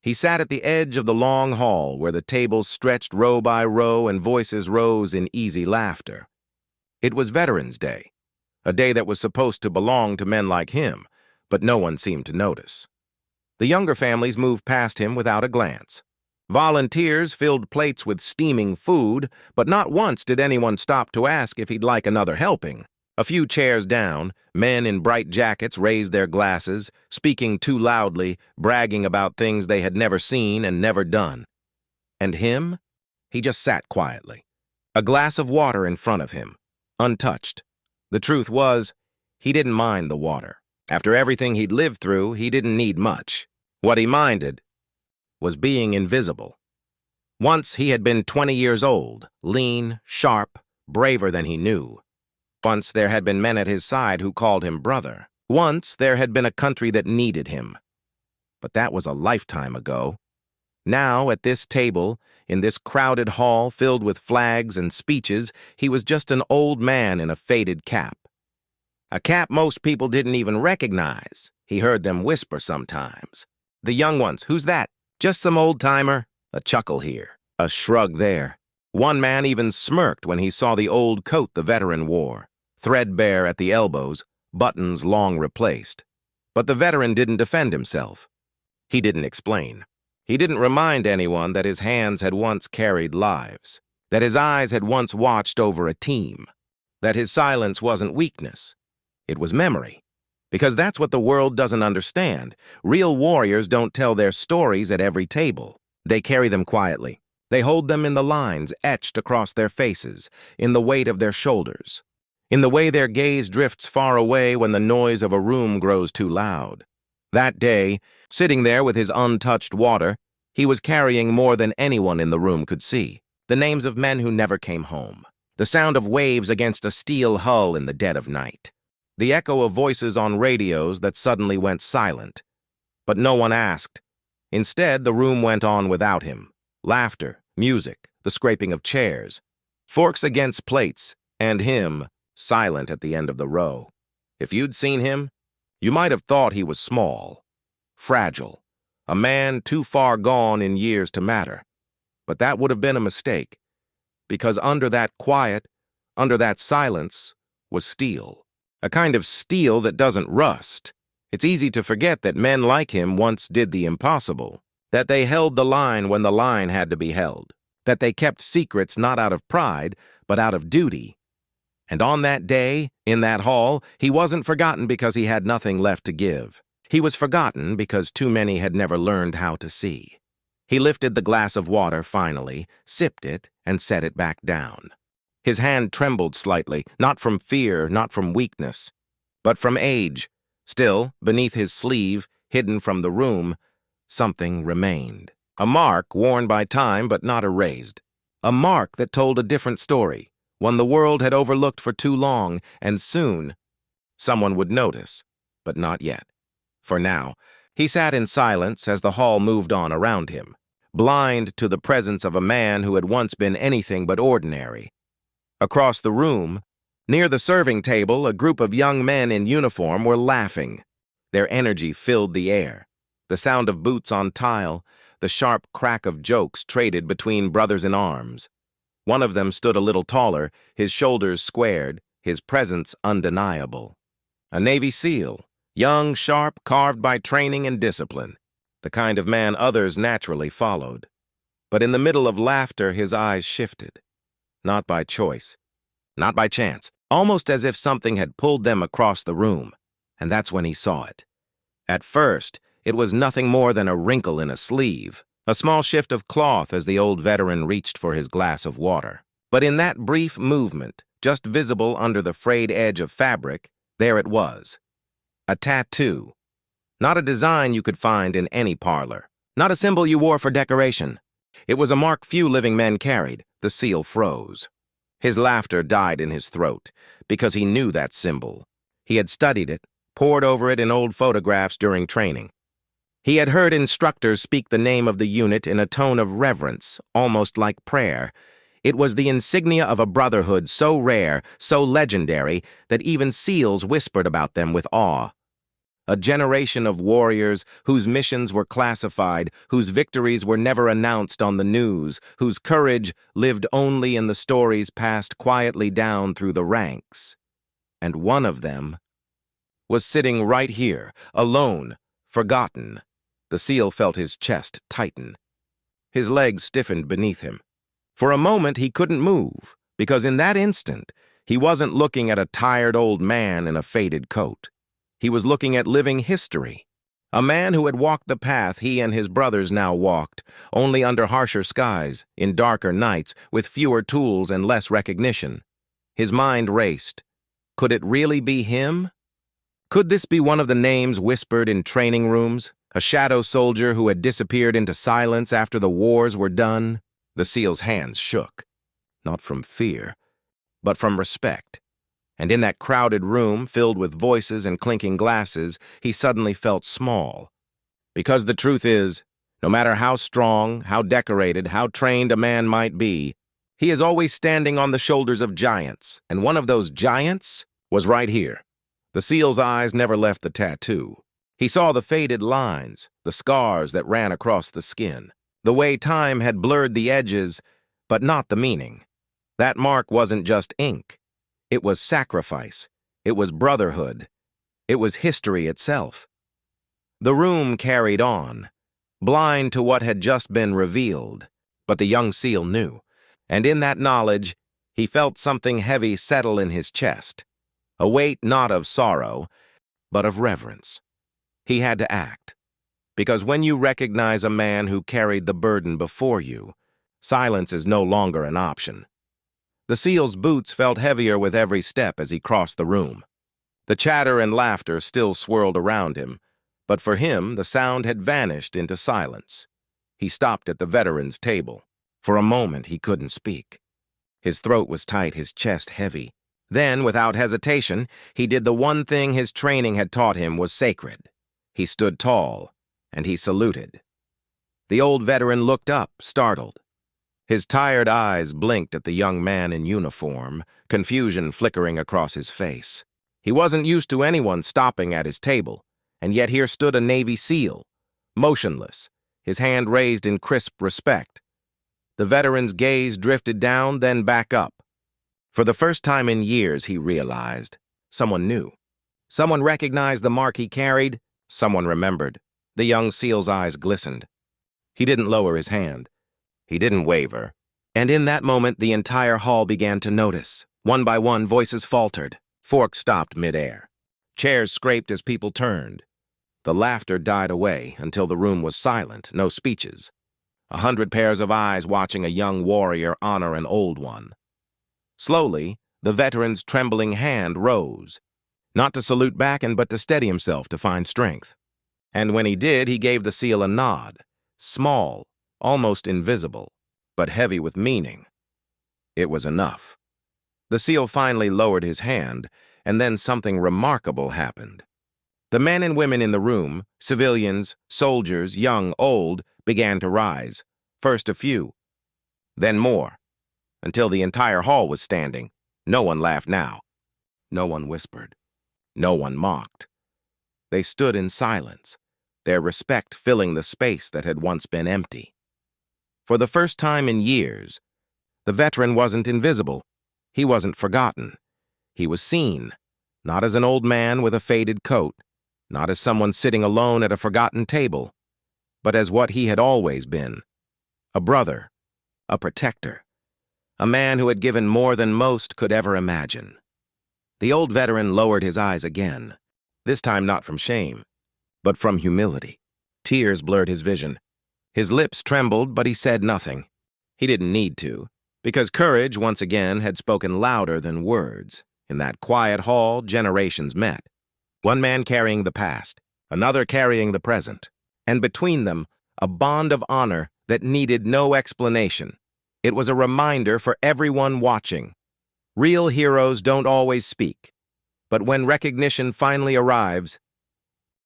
He sat at the edge of the long hall where the tables stretched row by row and voices rose in easy laughter. It was Veterans Day, a day that was supposed to belong to men like him, but no one seemed to notice. The younger families moved past him without a glance. Volunteers filled plates with steaming food, but not once did anyone stop to ask if he'd like another helping. A few chairs down, men in bright jackets raised their glasses, speaking too loudly, bragging about things they had never seen and never done. And him? He just sat quietly, a glass of water in front of him, untouched. The truth was, he didn't mind the water. After everything he'd lived through, he didn't need much. What he minded was being invisible. Once he had been 20 years old, lean, sharp, braver than he knew. Once there had been men at his side who called him brother. Once there had been a country that needed him. But that was a lifetime ago. Now, at this table, in this crowded hall filled with flags and speeches, he was just an old man in a faded cap. A cap most people didn't even recognize. He heard them whisper sometimes. The young ones, who's that? Just some old-timer? A chuckle here, a shrug there. One man even smirked when he saw the old coat the veteran wore, threadbare at the elbows, buttons long replaced. But the veteran didn't defend himself. He didn't explain. He didn't remind anyone that his hands had once carried lives, that his eyes had once watched over a team, that his silence wasn't weakness. It was memory. Because that's what the world doesn't understand. Real warriors don't tell their stories at every table. They carry them quietly. They hold them in the lines etched across their faces, in the weight of their shoulders, in the way their gaze drifts far away when the noise of a room grows too loud. That day, sitting there with his untouched water, he was carrying more than anyone in the room could see. The names of men who never came home. The sound of waves against a steel hull in the dead of night. The echo of voices on radios that suddenly went silent. But no one asked. Instead, the room went on without him. Laughter, music, the scraping of chairs, forks against plates, and him, silent at the end of the row. If you'd seen him, you might have thought he was small, fragile, a man too far gone in years to matter. But that would have been a mistake, because under that quiet, under that silence, was steel. A kind of steel that doesn't rust. It's easy to forget that men like him once did the impossible, that they held the line when the line had to be held, that they kept secrets not out of pride, but out of duty. And on that day, in that hall, he wasn't forgotten because he had nothing left to give. He was forgotten because too many had never learned how to see. He lifted the glass of water finally, sipped it, and set it back down. His hand trembled slightly, not from fear, not from weakness, but from age. Still, beneath his sleeve, hidden from the room, something remained. A mark worn by time but not erased. A mark that told a different story, one the world had overlooked for too long, and soon someone would notice, but not yet. For now, he sat in silence as the hall moved on around him, blind to the presence of a man who had once been anything but ordinary. Across the room, near the serving table, a group of young men in uniform were laughing. Their energy filled the air. The sound of boots on tile, the sharp crack of jokes traded between brothers in arms. One of them stood a little taller, his shoulders squared, his presence undeniable. A Navy SEAL, young, sharp, carved by training and discipline, the kind of man others naturally followed. But in the middle of laughter, his eyes shifted. Not by choice, not by chance, almost as if something had pulled them across the room, and that's when he saw it. At first, it was nothing more than a wrinkle in a sleeve, a small shift of cloth as the old veteran reached for his glass of water. But in that brief movement, just visible under the frayed edge of fabric, there it was. A tattoo. Not a design you could find in any parlor, not a symbol you wore for decoration. It was a mark few living men carried. The SEAL froze. His laughter died in his throat, because he knew that symbol. He had studied it, pored over it in old photographs during training. He had heard instructors speak the name of the unit in a tone of reverence, almost like prayer. It was the insignia of a brotherhood so rare, so legendary, that even SEALs whispered about them with awe. A generation of warriors whose missions were classified, whose victories were never announced on the news, whose courage lived only in the stories passed quietly down through the ranks. And one of them was sitting right here, alone, forgotten. The SEAL felt his chest tighten. His legs stiffened beneath him. For a moment he couldn't move, because in that instant he wasn't looking at a tired old man in a faded coat. He was looking at living history, a man who had walked the path he and his brothers now walked, only under harsher skies, in darker nights, with fewer tools and less recognition. His mind raced. Could it really be him? Could this be one of the names whispered in training rooms, a shadow soldier who had disappeared into silence after the wars were done? The SEAL's hands shook, not from fear, but from respect. And in that crowded room, filled with voices and clinking glasses, he suddenly felt small. Because the truth is, no matter how strong, how decorated, how trained a man might be, he is always standing on the shoulders of giants, and one of those giants was right here. The SEAL's eyes never left the tattoo. He saw the faded lines, the scars that ran across the skin, the way time had blurred the edges, but not the meaning. That mark wasn't just ink. It was sacrifice. It was brotherhood. It was history itself. The room carried on, blind to what had just been revealed, but the young SEAL knew, and in that knowledge, he felt something heavy settle in his chest, a weight not of sorrow, but of reverence. He had to act, because when you recognize a man who carried the burden before you, silence is no longer an option. The SEAL's boots felt heavier with every step as he crossed the room. The chatter and laughter still swirled around him, but for him the sound had vanished into silence. He stopped at the veteran's table. For a moment he couldn't speak. His throat was tight, his chest heavy. Then, without hesitation, he did the one thing his training had taught him was sacred. He stood tall, and he saluted. The old veteran looked up, startled. His tired eyes blinked at the young man in uniform, confusion flickering across his face. He wasn't used to anyone stopping at his table, and yet here stood a Navy SEAL, motionless, his hand raised in crisp respect. The veteran's gaze drifted down, then back up. For the first time in years, he realized, someone knew. Someone recognized the mark he carried. Someone remembered. The young SEAL's eyes glistened. He didn't lower his hand. He didn't waver. And in that moment, the entire hall began to notice. One by one, voices faltered. Forks stopped midair. Chairs scraped as people turned. The laughter died away until the room was silent, no speeches. 100 pairs of eyes watching a young warrior honor an old one. Slowly, the veteran's trembling hand rose, not to salute back but to steady himself to find strength. And when he did, he gave the SEAL a nod, small, almost invisible, but heavy with meaning. It was enough. The SEAL finally lowered his hand, and then something remarkable happened. The men and women in the room, civilians, soldiers, young, old, began to rise. First a few, then more, until the entire hall was standing. No one laughed now. No one whispered. No one mocked. They stood in silence, their respect filling the space that had once been empty. For the first time in years, the veteran wasn't invisible. He wasn't forgotten. He was seen, not as an old man with a faded coat, not as someone sitting alone at a forgotten table, but as what he had always been, a brother, a protector, a man who had given more than most could ever imagine. The old veteran lowered his eyes again, this time not from shame, but from humility. Tears blurred his vision. His lips trembled, but he said nothing. He didn't need to, because courage, once again, had spoken louder than words. In that quiet hall, generations met. One man carrying the past, another carrying the present, and between them, a bond of honor that needed no explanation. It was a reminder for everyone watching. Real heroes don't always speak, but when recognition finally arrives,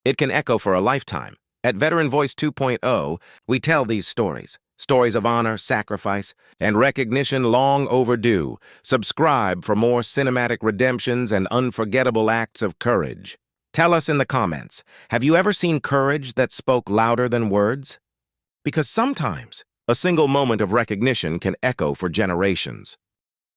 it can echo for a lifetime. At Veteran Voice 2.0, we tell these stories of honor, sacrifice, and recognition long overdue. Subscribe for more cinematic redemptions and unforgettable acts of courage. Tell us in the comments, have you ever seen courage that spoke louder than words? Because sometimes, a single moment of recognition can echo for generations.